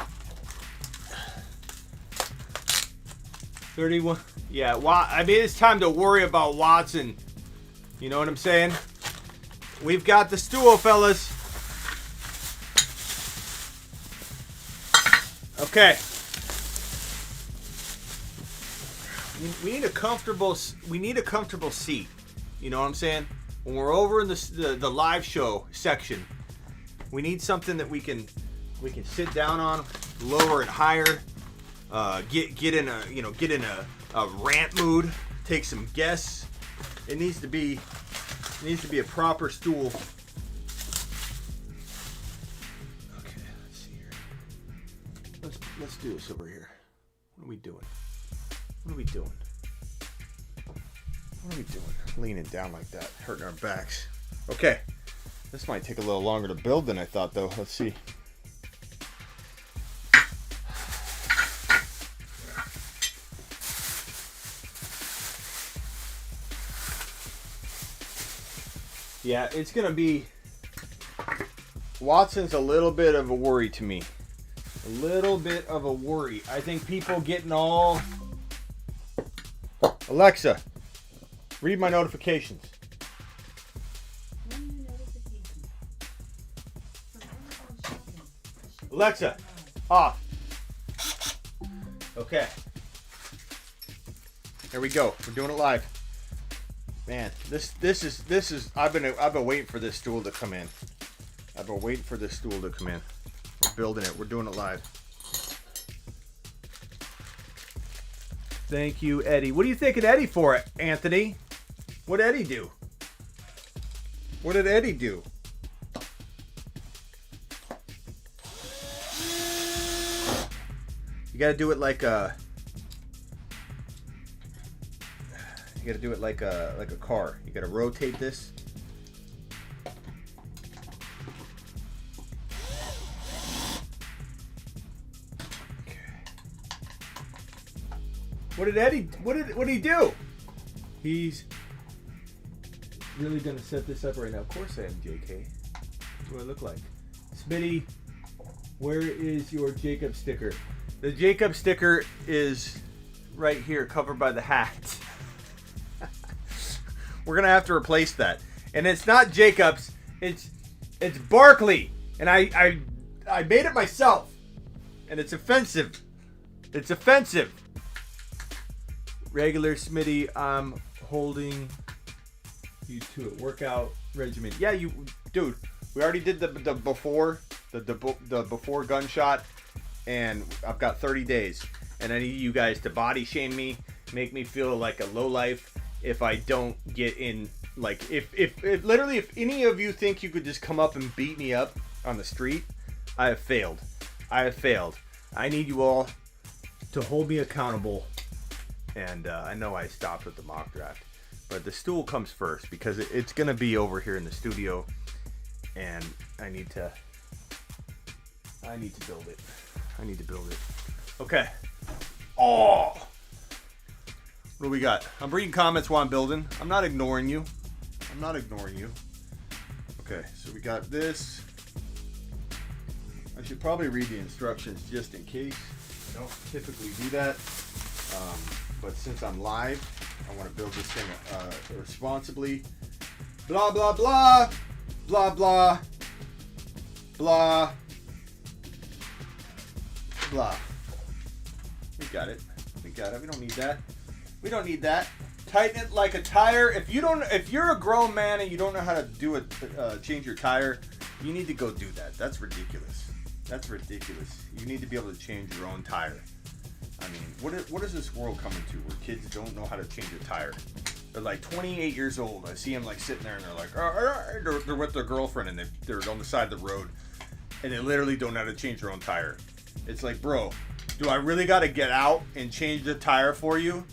31. Yeah, I mean, it's time to worry about Watson. You know what I'm saying? We've got the stool, fellas. Okay. We need a comfortable seat. You know what I'm saying? When we're over in the live show section, we need something that we can sit down on, lower it higher, get in a rant mood, take some guests. It needs to be a proper stool. Okay, let's see here. Let's do this over here. What are we doing? Leaning down like that, hurting our backs. Okay. This might take a little longer to build than I thought, though. Let's see. Yeah, it's going to be... Watson's a little bit of a worry to me. A little bit of a worry. I think people getting all... Alexa, read my notifications. Alexa, off. Okay. There we go. We're doing it live. Man, this is I've been waiting for this stool to come in. We're building it. We're doing it live. Thank you, Eddie. What do you think of Eddie for it, Anthony? What'd Eddie do? What did Eddie do? You gotta do it like a. You gotta do it like a car. You gotta rotate this. Okay. What did Eddie? What did he do? He's really gonna set this up right now. Of course I am, JK. What do I look like? Smitty, where is your Jacob sticker? The Jacob sticker is right here, covered by the hat. We're gonna have to replace that, and it's not Jacob's. It's Barkley, and I made it myself, and it's offensive. It's offensive. Regular Smitty, I'm holding you to a workout regimen. Yeah, dude. We already did the before the before gunshot. And I've got 30 days, and I need you guys to body shame me, make me feel like a lowlife if I don't get in. Like, if literally, if any of you think you could just come up and beat me up on the street, I have failed. I have failed. I need you all to hold me accountable. And I know I stopped with the mock draft, but the stool comes first because it's gonna be over here in the studio, and I need to build it. I need to build it. Okay. Oh! What do we got? I'm reading comments while I'm building. I'm not ignoring you. I'm not ignoring you. Okay, so we got this. I should probably read the instructions just in case. I don't typically do that. But since I'm live, I want to build this thing responsibly. Blah, blah, blah. Blah, blah. Blah. Blah. We got it. We got it. We don't need that. We don't need that. Tighten it like a tire. If you're a grown man and you don't know how to do it, change your tire, you need to go do that. That's ridiculous. That's ridiculous. You need to be able to change your own tire. I mean, what is this world coming to where kids don't know how to change a tire? They're like 28 years old. I see them like sitting there and they're like, they're with their girlfriend and they're on the side of the road and they literally don't know how to change their own tire. It's like, bro, do I really got to get out and change the tire for you?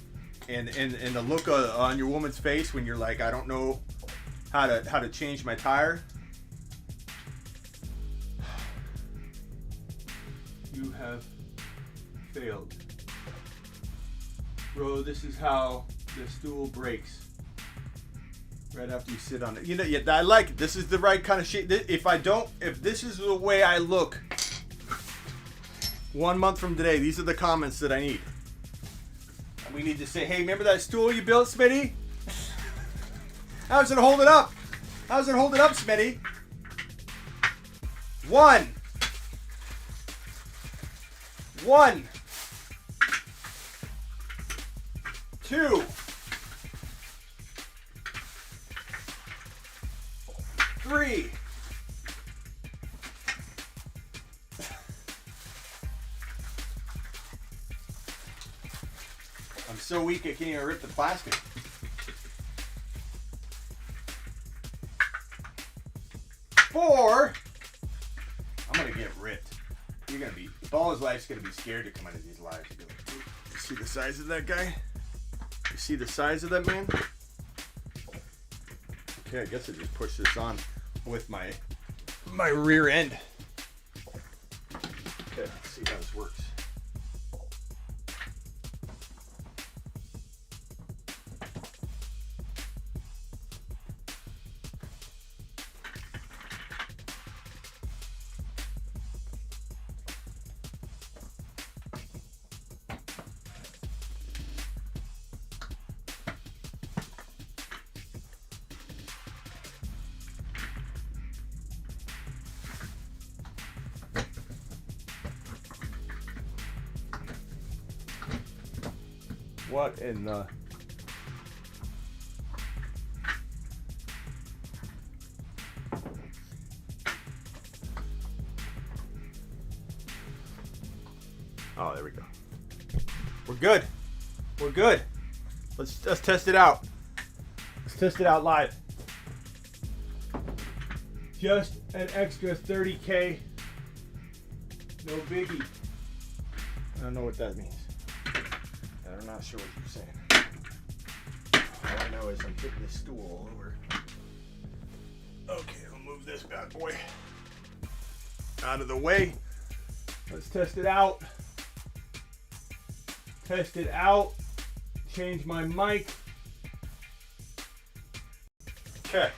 And the look on your woman's face when you're like, I don't know how to change my tire. You have failed. Bro, this is how the stool breaks. Right after you sit on it. You know, yeah, I like it. This is the right kind of shit. If this is the way I look 1 month from today, these are the comments that I need. We need to say, hey, remember that stool you built, Smitty? How's it holding up? How's it holding up, Smitty? 1. 2. 3. I'm so weak I can't even rip the plastic. 4. I'm gonna get ripped. You're gonna be, Ball's life's gonna be scared to come out of these lives. You see the size of that guy? You see the size of that man? Okay, I guess I just push this on with my rear end. Okay, let's see how this works. What in the... Oh, there we go. We're good. We're good. Let's test it out. Let's test it out live. Just an extra 30K. No biggie. I don't know what that means. I'm not sure what you're saying. All I know is I'm hitting this stool all over. Okay, I'll move this bad boy out of the way. Let's test it out. Test it out. Change my mic. Okay.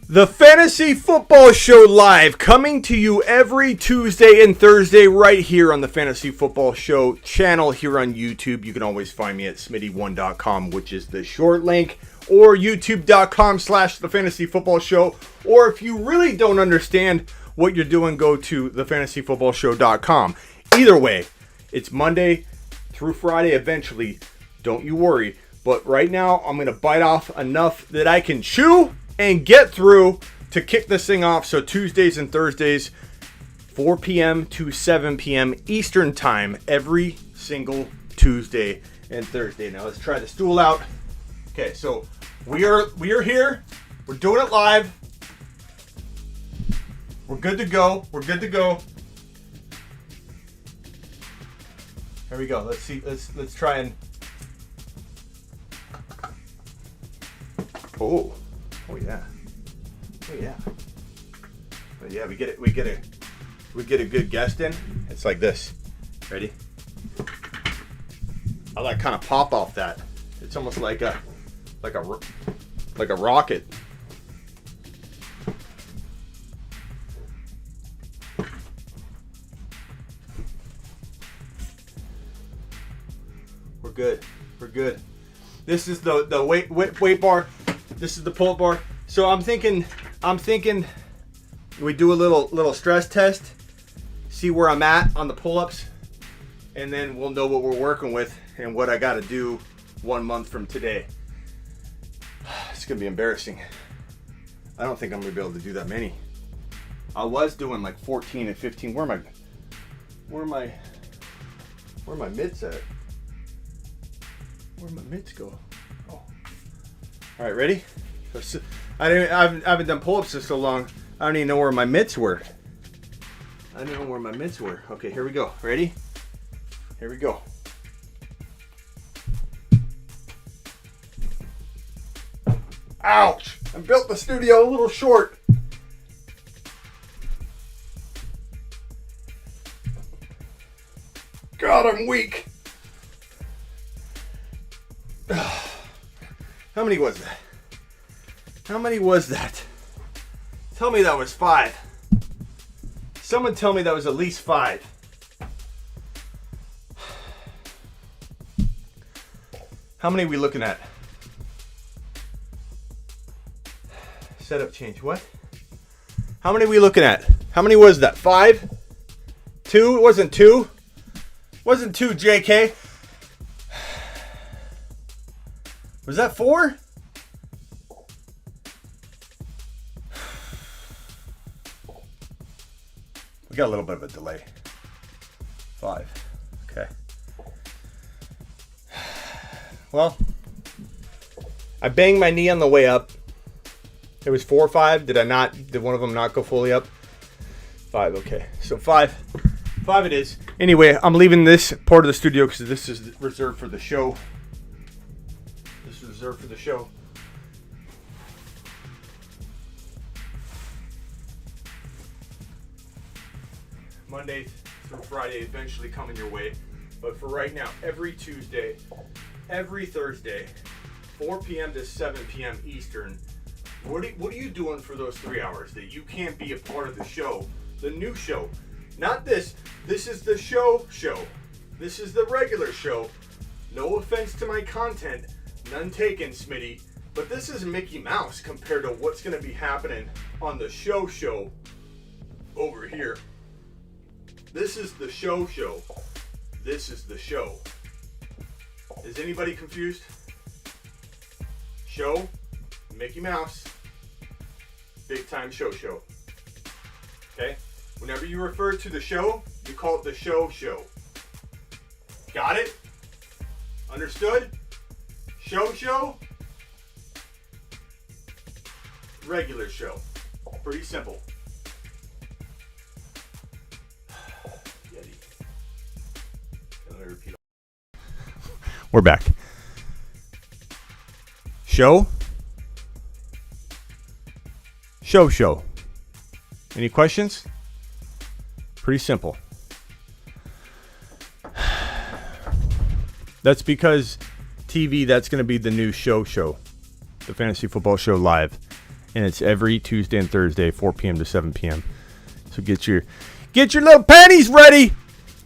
The Fantasy Football Show Live, coming to you every Tuesday and Thursday right here on the Fantasy Football Show channel here on YouTube. You can always find me at smitty1.com, which is the short link, or youtube.com/the Fantasy Football Show. Or if you really don't understand what you're doing, go to thefantasyfootballshow.com. Either way, it's Monday through Friday eventually. Don't you worry. But right now, I'm going to bite off enough that I can chew and get through to kick this thing off. So Tuesdays and Thursdays, 4 p.m. to 7 p.m. Eastern time, every single Tuesday and Thursday. Now let's try the stool out. Okay, so we are here. We're doing it live. We're good to go. We're good to go. Here we go. Let's see. Let's try and. Oh yeah. Oh yeah. But yeah, we get a good guest in. It's like this. Ready? I like kind of pop off that. It's almost like a rocket. We're good. We're good. This is the weight bar. This is the pull-up bar. So I'm thinking we do a little stress test, see where I'm at on the pull-ups, and then we'll know what we're working with and what I got to do 1 month from today. It's gonna be embarrassing. I don't think I'm gonna be able to do that many. I was doing like 14 and 15. Where are my mitts at? Where'd my mitts go? Oh. All right, ready? I haven't done pull-ups in so long. I don't even know where my mitts were. I don't know where my mitts were. Okay, here we go. Ready? Here we go. Ouch! I built the studio a little short. God, I'm weak. How many was that? How many was that? Tell me that was 5. Someone tell me that was at least 5. How many are we looking at? Setup change. What? How many are we looking at? How many was that? 5? 2? It wasn't 2. Wasn't 2, JK. Was that 4? We got a little bit of a delay. 5. Okay. Well, I banged my knee on the way up. It was 4 or 5. Did one of them not go fully up? 5, okay. So 5. 5 it is. Anyway, I'm leaving this part of the studio because this is reserved for the show. This is reserved for the show. Monday through Friday eventually coming your way. But for right now, every Tuesday, every Thursday, 4 p.m. to 7 p.m. Eastern, what are you doing for those 3 hours that you can't be a part of the show? The new show. Not this. This is the show. This is the regular show. No offense to my content. None taken, Smitty. But this is Mickey Mouse compared to what's going to be happening on the show over here. This is the show. This is the show. Is anybody confused? Show, Mickey Mouse, big time show. Okay? Whenever you refer to the show, you call it the show. Got it? Understood? Show. Regular show. Pretty simple. Yeti. Let me repeat. We're back. Show. Any questions? Pretty simple. That's because TV, that's going to be the new show. The Fantasy Football Show Live. And it's every Tuesday and Thursday, 4 p.m. to 7 p.m. So get your little panties ready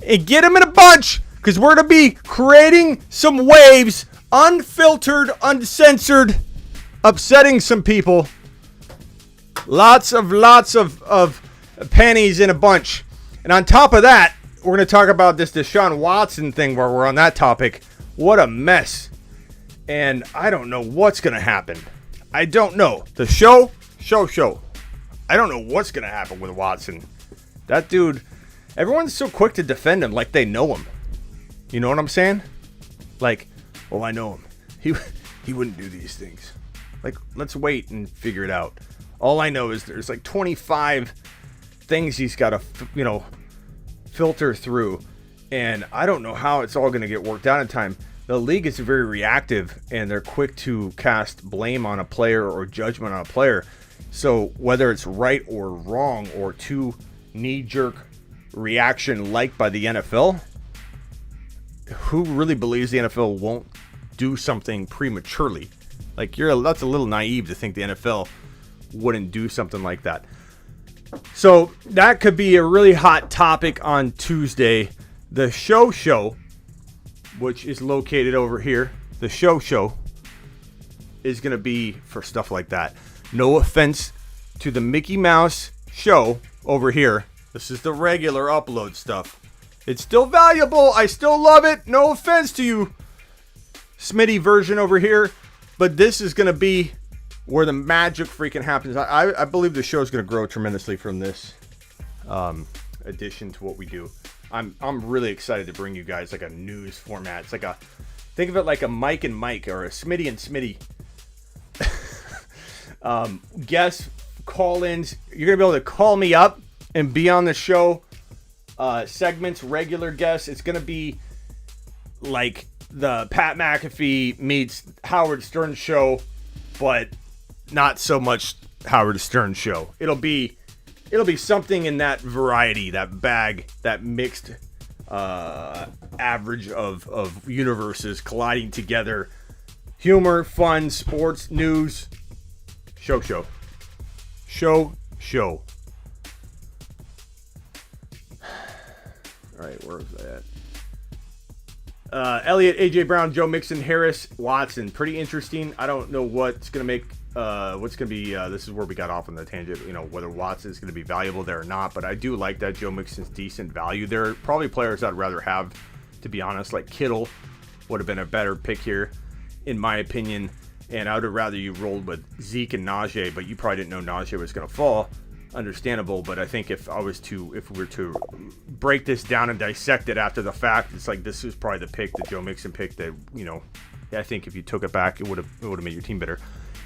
and get them in a bunch, because we're going to be creating some waves, unfiltered, uncensored, upsetting some people. Lots of panties in a bunch. And on top of that, we're going to talk about this Deshaun Watson thing while we're on that topic. What a mess. And I don't know what's going to happen. I don't know. The show. I don't know what's going to happen with Watson. That dude, everyone's so quick to defend him like they know him. You know what I'm saying? Like, oh, I know him. He wouldn't do these things. Like, let's wait and figure it out. All I know is there's like 25 things he's got to, filter through. And I don't know how it's all going to get worked out in time. The league is very reactive, and they're quick to cast blame on a player or judgment on a player. So whether it's right or wrong or too knee-jerk reaction liked by the NFL, who really believes the NFL won't do something prematurely? Like, that's a little naive to think the NFL wouldn't do something like that. So that could be a really hot topic on Tuesday. The show, which is located over here, the show is going to be for stuff like that. No offense to the Mickey Mouse show over here. This is the regular upload stuff. It's still valuable. I still love it. No offense to you, Smitty version over here. But this is going to be where the magic freaking happens. I believe the show is going to grow tremendously from this addition to what we do. I'm really excited to bring you guys like a news format. It's like think of it like a Mike and Mike or a Smitty and Smitty. Guest call-ins. You're going to be able to call me up and be on the show. Segments, regular guests. It's going to be like the Pat McAfee meets Howard Stern show, but not so much Howard Stern show. It'll be something in that variety, that bag, that mixed average of universes colliding together. Humor, fun, sports, news, show. All right, where was I at? Elliott, AJ Brown, Joe Mixon, Harris, Watson. Pretty interesting. I don't know what's going to make, what's going to be, this is where we got off on the tangent, whether Watson is going to be valuable there or not. But I do like that Joe Mixon's decent value. There are probably players I'd rather have, to be honest, like Kittle would have been a better pick here, in my opinion. And I would have rather you rolled with Zeke and Najee, but you probably didn't know Najee was going to fall. Understandable, but I think if we were to break this down and dissect it after the fact, it's like this is probably the pick, the Joe Mixon pick that, I think if you took it back, it would have made your team better.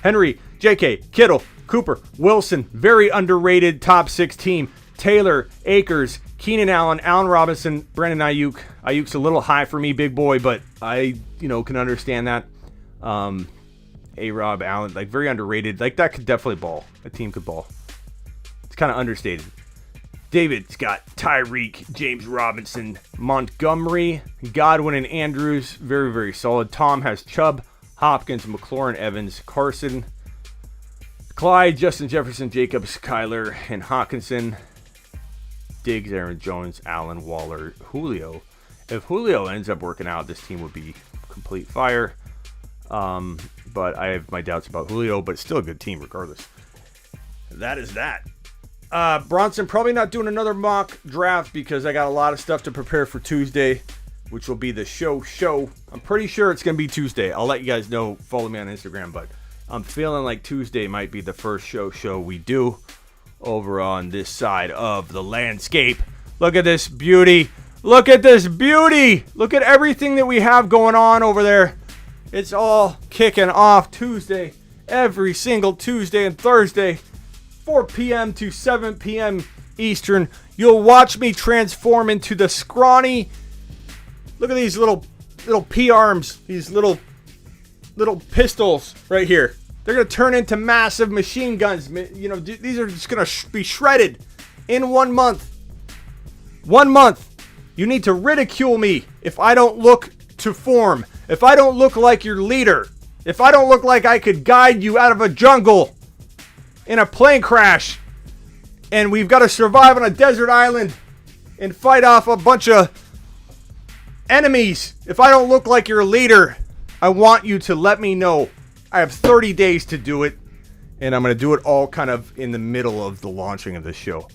Henry, JK, Kittle, Cooper, Wilson, very underrated top 6 team. Taylor, Akers, Keenan Allen, Allen Robinson, Brandon Ayuk. Ayuk's a little high for me, big boy, but I, can understand that. A-Rob, Allen, like very underrated. Like that could definitely ball. A team could ball. Kind of understated. David's got Tyreek, James Robinson, Montgomery, Godwin, and Andrews. Very, very solid. Tom has Chubb, Hopkins, McLaurin, Evans, Carson, Clyde, Justin Jefferson, Jacobs, Kyler, and Hawkinson. Diggs, Aaron Jones, Allen, Waller, Julio. If Julio ends up working out, this team would be complete fire. But I have my doubts about Julio, but it's still a good team regardless. That is that. Bronson, probably not doing another mock draft because I got a lot of stuff to prepare for Tuesday, which will be the show. I'm pretty sure it's going to be Tuesday. I'll let you guys know. Follow me on Instagram, but I'm feeling like Tuesday might be the first show we do over on this side of the landscape. Look at this beauty. Look at this beauty. Look at everything that we have going on over there. It's all kicking off Tuesday. Every single Tuesday and Thursday. 4 p.m. to 7 p.m. Eastern. You'll watch me transform into the scrawny. Look at these little P-arms. These little pistols right here. They're going to turn into massive machine guns. You know, these are just going to be shredded in 1 month. 1 month. You need to ridicule me if I don't look to form. If I don't look like your leader. If I don't look like I could guide you out of a jungle in a plane crash. And we've got to survive on a desert island and fight off a bunch of enemies. If I don't look like your leader, I want you to let me know. I have 30 days to do it. And I'm going to do it all kind of in the middle of the launching of the show.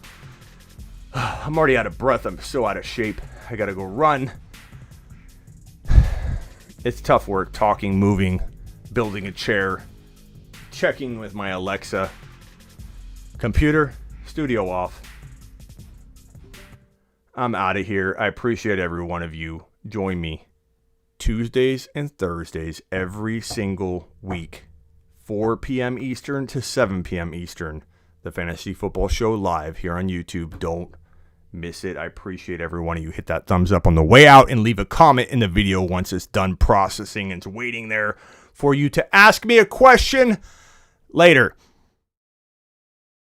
I'm already out of breath. I'm so out of shape. I got to go run. It's tough work talking, moving, building a chair, checking with my Alexa. Computer, studio off. I'm out of here. I appreciate every one of you. Join me Tuesdays and Thursdays every single week. 4 p.m. Eastern to 7 p.m. Eastern. The Fantasy Football Show live here on YouTube. Don't miss it. I appreciate every one of you. Hit that thumbs up on the way out and leave a comment in the video once it's done processing and it's waiting there for you to ask me a question later.